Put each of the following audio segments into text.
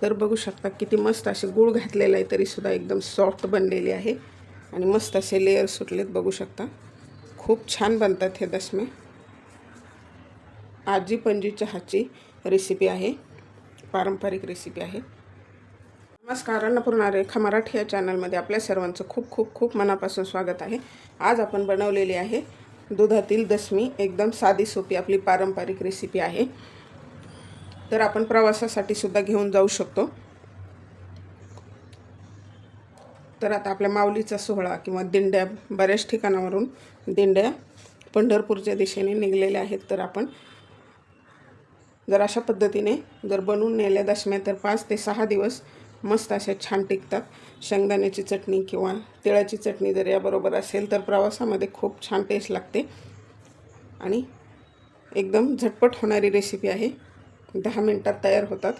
तर बघू शकता किती मस्त असे गूळ घातलेला आहे, तरीसुद्धा एकदम सॉफ्ट बनलेली आहे आणि मस्त असे लेयर सुटलेत. बघू शकता खूप छान बनतात हे दशमे. आजी पणजी चहाची रेसिपी आहे, पारंपरिक रेसिपी आहे. नमस्कार, अन्नपूर्णा रेखा मराठी या चॅनलमध्ये आपल्या सर्वांचं खूप खूप खूप मनापासून स्वागत आहे. आज आपण बनवलेली आहे दुधातील दशमी. एकदम साधी सोपी आपली पारंपरिक रेसिपी आहे. तर आपण प्रवासासाठी सुद्धा घेऊन जाऊ शकतो. तर आता आपल्या माऊलीचा सोहळा किंवा दिंड्या बऱ्याच ठिकाणावरून दिंड्या पंढरपूरच्या दिशेने निघलेल्या आहेत. तर आपण जर अशा पद्धतीने जर बनवून नेल्या दशम्या तर 5 ते 6 दिवस मस्त अशा छान टिकतात. शेंगदाण्याची चटणी किंवा तिळाची चटणी जर याबरोबर असेल तर प्रवासामध्ये खूप छान टेस्ट लागते आणि एकदम झटपट होणारी रेसिपी आहे. 10 मिनिटात तयार होतात.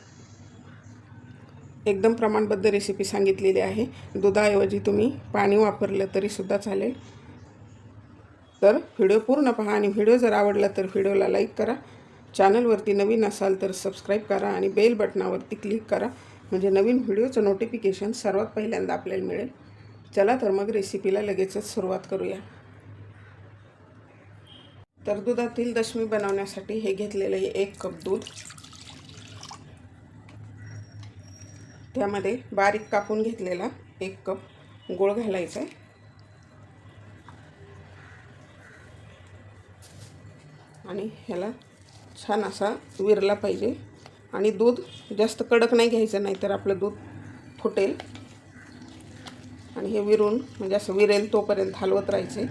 एकदम प्रमाणबद्ध रेसिपी सांगितलेली आहे. दुधाऐवजी तुम्ही पाणी वापरलं तरीसुद्धा चालेल. तर व्हिडिओ पूर्ण पहा आणि व्हिडिओ जर आवडला तर व्हिडिओला लाईक करा. चॅनलवरती नवीन असाल तर सबस्क्राईब करा आणि बेल बटनावरती क्लिक करा, म्हणजे नवीन व्हिडिओचं नोटिफिकेशन सर्वात पहिल्यांदा आपल्याला मिळेल. चला तर मग रेसिपीला लगेचच सुरुवात करूया. तर दुधातील दशमी बनवण्यासाठी हे घेतलेलं आहे 1 कप दूध. त्यामध्ये बारीक कापून घेतलेला 1 कप गूळ घालायचा आहे आणि ह्याला छान असा विरला पाहिजे. आणि दूध जास्त कडक नाही घ्यायचं, नाही तर आपलं दूध फुटेल. आणि हे विरून म्हणजे असं विरेल तोपर्यंत हलवत राहायचे.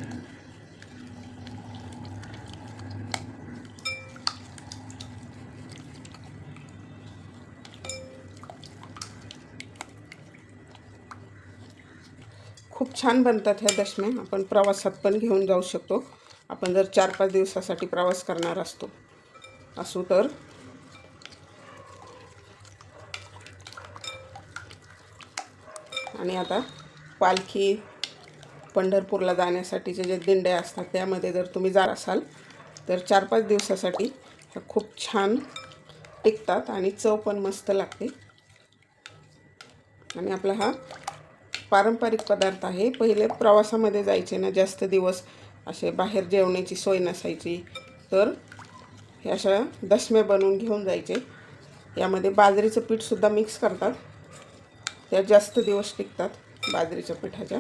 खूप छान बनतात ह्या दशम्या. आपण प्रवासात पण घेऊन जाऊ शकतो. आपण जर 4-5 दिवसासाठी प्रवास करणार असू तर. आणि आता पालखी पंढरपूरला जाण्यासाठीचे जे दिंड्या असतात त्यामध्ये जर तुम्ही जात असाल तर 4-5 दिवसासाठी खूप छान टिकतात आणि चव पण मस्त लागते. आणि आपला हा पारंपरिक पदार्थ आहे. पहिले प्रवासामध्ये जायचे ना, जास्त दिवस असे बाहेर जेवण्याची सोय नसायची, तर हे अशा दशम्या बनवून घेऊन जायचे. यामध्ये बाजरीचं पीठसुद्धा मिक्स करतात, त्या जास्त दिवस टिकतात बाजरीच्या पिठाच्या.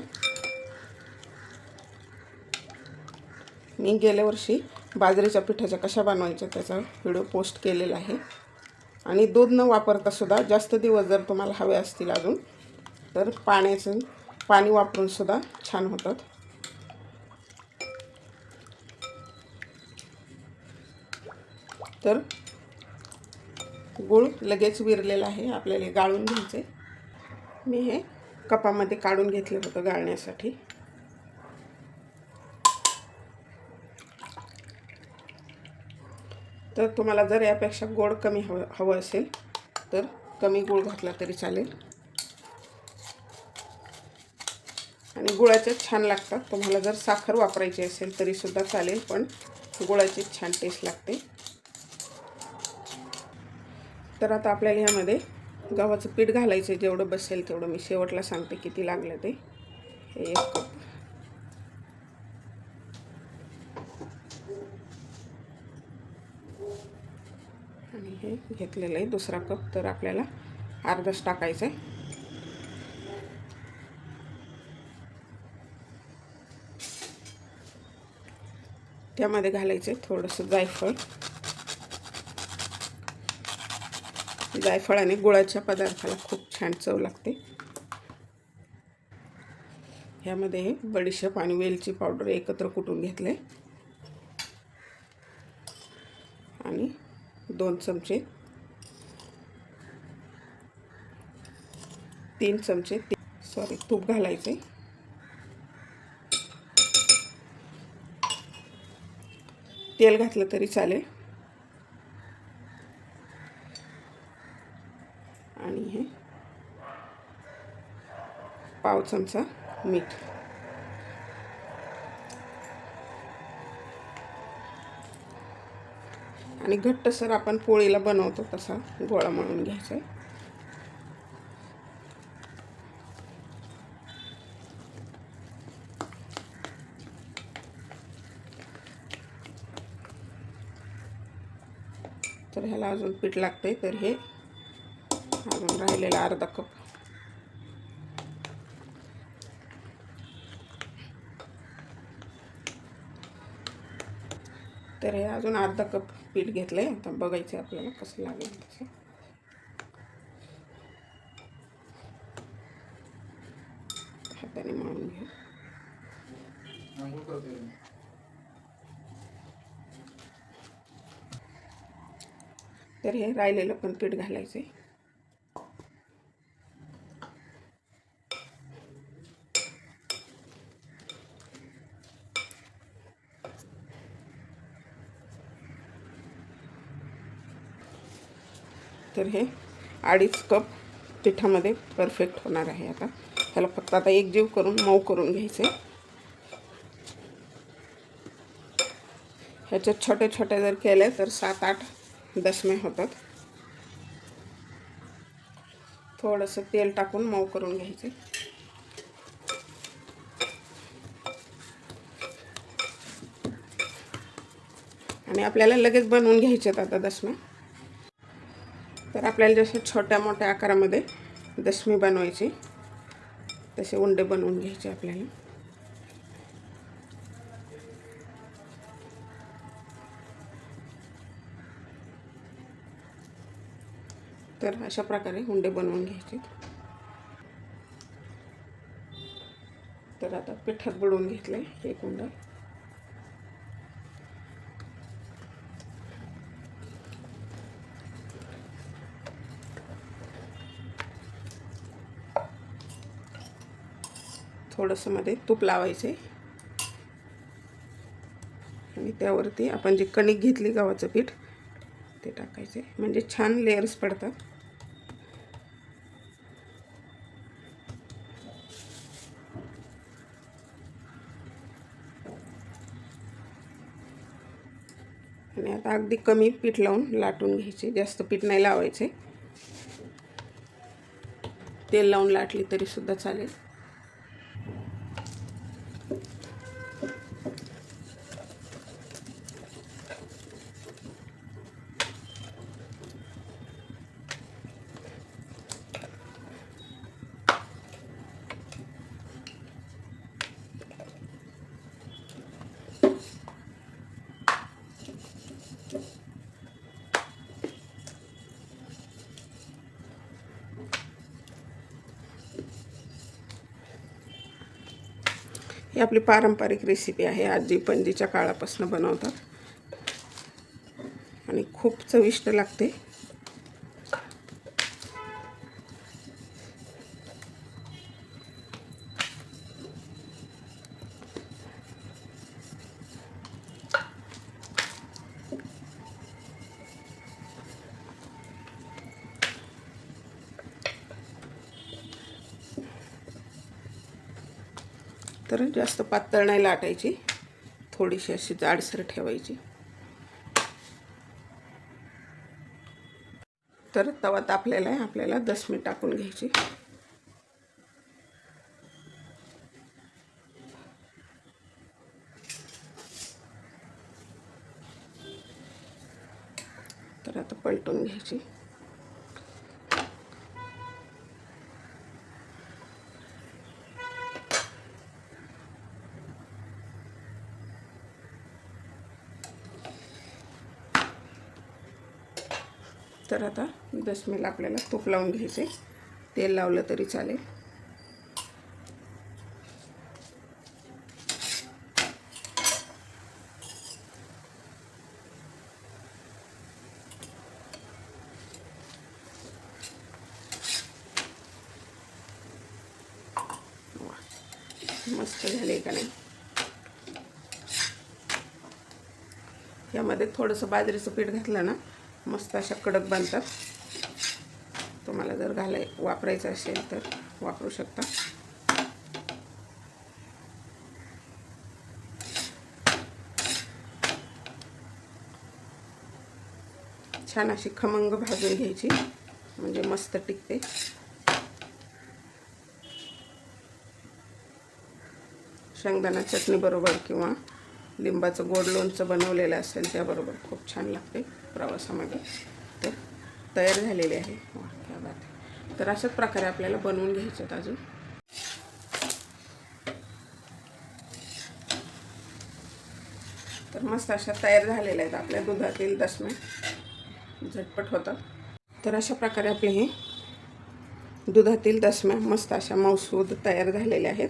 मी गेल्या वर्षी बाजरीच्या पिठाच्या कशा बनवायच्या त्याचा व्हिडिओ पोस्ट केलेला आहे. आणि दूध न वापरता सुद्धा जास्त दिवस जर तुम्हाला हवे असतील अजून तर पाणी वापरून सुद्धा छान होतात. तर गूळ लगेच विरलेला आहे, आपल्याला गाळून घ्यायचे. मी हे कपामध्ये काढून घेतलं होतं गाळण्यासाठी. तर तुम्हाला जर यापेक्षा गोड कमी हवं असेल तर कमी गूळ घातला तरी चालेल. आणि गुळाचे छान लागतात. तुम्हाला जर साखर वापरायची असेल तरीसुद्धा चालेल, पण गुळाची छान टेस्ट लागते. तर आता आपल्याला ह्यामध्ये गव्हाचं पीठ घालायचं आहे. जेवढं बसेल तेवढं मी शेवटला सांगते किती लागलं ते. हे 1 कप. आणि हे घेतलेलं आहे 2 कप. तर आपल्याला अर्धाच टाकायचं आहे. त्यामध्ये घालायचं आहे थोडंसं जायफळ. जायफळाने गुळाच्या पदार्थाला खूप छान चव लागते. ह्यामध्ये बडीशेप आणि वेलची पावडर एकत्र कुटून घेतले आणि 2 चमचे 3 चमचे तूप घालायचे. तेल घातलं तरी चालेल. आणि हे पाव चमचा मीठ. आणि घट्टसर आपण पोळीला बनवतो तसा गोळा मळून घ्यायचा आहे. तर ह्याला अजून पीठ लागते, तर हे अजून राहिलेला अर्धा कप. तर हे अजून अर्धा कप पीठ घेतलंय. आता बघायचं आपल्याला कसं लागेल तसं. हाताने मळून घेऊ. तर हे राहिलेलं पण पीठ घालायचं. तर हे 2.5 कप पिठामध्ये परफेक्ट होणार आहे. आता ह्याला फक्त आता एकजीव करून मऊ करून घ्यायचे. ह्याच्यात छोटे छोटे जर केले तर 7-8 दशमे होतात. थोडंसं तेल टाकून मऊ करून घ्यायचे. आणि आपल्याला लगेच बनवून घ्यायचे आता दशमे. तर आपल्याला जसे छोट्या मोठ्या आकारामध्ये दशमी बनवायची तसे उंडे बनवून घ्यायचे आपल्याला. तर अशा प्रकारे उंडे बनवून घ्यायचे. तर आता पिठात बुडवून घेतले एक उंडा. थोडंसं मध्ये तूप लावायचे आणि त्यावरती आपण जी कणिक घेतली गव्हाचं पीठ ते टाकायचे, म्हणजे छान लेयर्स पडतात. आणि आता अगदी कमी पीठ लावून लाटून घ्यायचे, जास्त पीठ नाही लावायचे. तेल लावून लाटली तरी सुद्धा चालेल. ही आपली पारंपरिक रेसिपी आहे. आजी पणजीच्या काळापासून बनवतात आणि खूप चविष्ट लागते. तर जास्त पातळ नाही लाटायची, थोडीशी अशी जाडसर ठेवायची. तर तवा तापलेला आहे, आपल्याला दशमी टाकून घ्यायची. तर आता पलटून घ्यायची. तर आता दशमीला आपल्याला तूप लावून घ्यायचे, तेल लावलं तरी चालेल. मस्त झाले का नाही. यामध्ये थोडंसं बाजरीचं पीठ घातलं ना मस्त अशा कडक बनतात. तुम्हाला जर वापरायचं असेल तर वापरू शकता. छान अशी खमंग भाजून घ्यायची, म्हणजे मस्त टिकते. शेंगदाणा चटणी बरोबर किंवा लिंबाचं गोड लोणचं बनवलेलं असेल त्याबरोबर खूप छान लागते प्रवासामध्ये. तर तयार झालेली आहे. वा क्या बात आहे. तर अशाच प्रकारे आपल्याला बनवून घ्यायचं आहेत अजून. तर मस्त अशा तयार झालेल्या आहेत आपल्या दुधातील दशम्या. झटपट होतात. तर अशा प्रकारे आपले हे दुधातील दशम्या मस्त अशा मऊसूद तयार झालेल्या आहेत.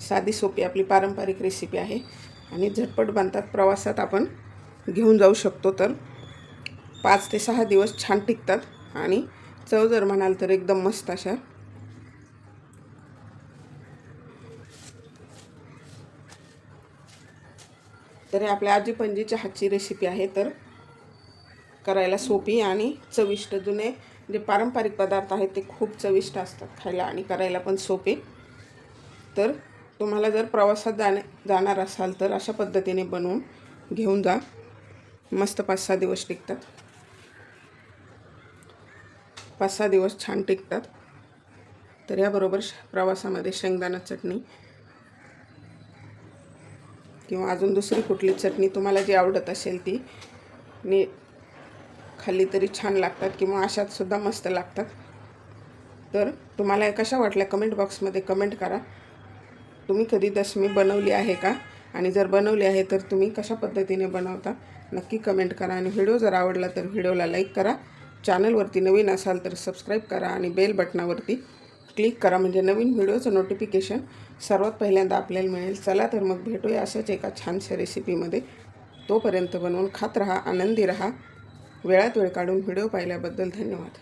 साधी सोपी आपली पारंपरिक रेसिपी आहे आणि झटपट बनतात. प्रवासात आपण घेऊन जाऊ शकतो. तर 5 ते 6 दिवस छान टिकतात आणि चव जर म्हणाल तर एकदम मस्त अशा. तर हे आपल्या आजी पणजीच्या हातची रेसिपी आहे. तर करायला सोपी आणि चविष्ट. जुने जे पारंपरिक पदार्थ आहेत ते खूप चविष्ट असतात खायला आणि करायला पण सोपे. तर तुम्हाला जर प्रवासात जाणार असाल तर अशा पद्धतीने बनवून घेऊन जा. मस्त 5-6 दिवस टिकतात. 5-6 दिवस छान टिकतात. तर याबरोबर प्रवासामध्ये शेंगदाणा चटणी किंवा अजून दुसरी कुठली चटणी तुम्हाला जी आवडत असेल ती खाल्ली तरी छान लागतात किंवा अशात सुद्धा मस्त लागतात. तर तुम्हाला कशा वाटल्या कमेंट बॉक्समध्ये कमेंट करा. तुम्ही कधी दशमी बनवली आहे का आणि जर बनवली आहे तर तुम्ही कशा पद्धतीने बनवता नक्की कमेंट करा. आणि व्हिडिओ जर आवडला तर व्हिडिओला लाईक करा. चॅनलवरती नवीन असाल तर सबस्क्राईब करा आणि बेल बटनावरती क्लिक करा म्हणजे नवीन व्हिडिओचं नोटिफिकेशन सर्वात पहिल्यांदा आपल्याला मिळेल. चला तर मग भेटूया अशाच एका छानशा रेसिपीमध्ये. तोपर्यंत बनवून खात राहा, आनंदी राहा. वेळात वेळ काढून व्हिडिओ पाहिल्याबद्दल धन्यवाद.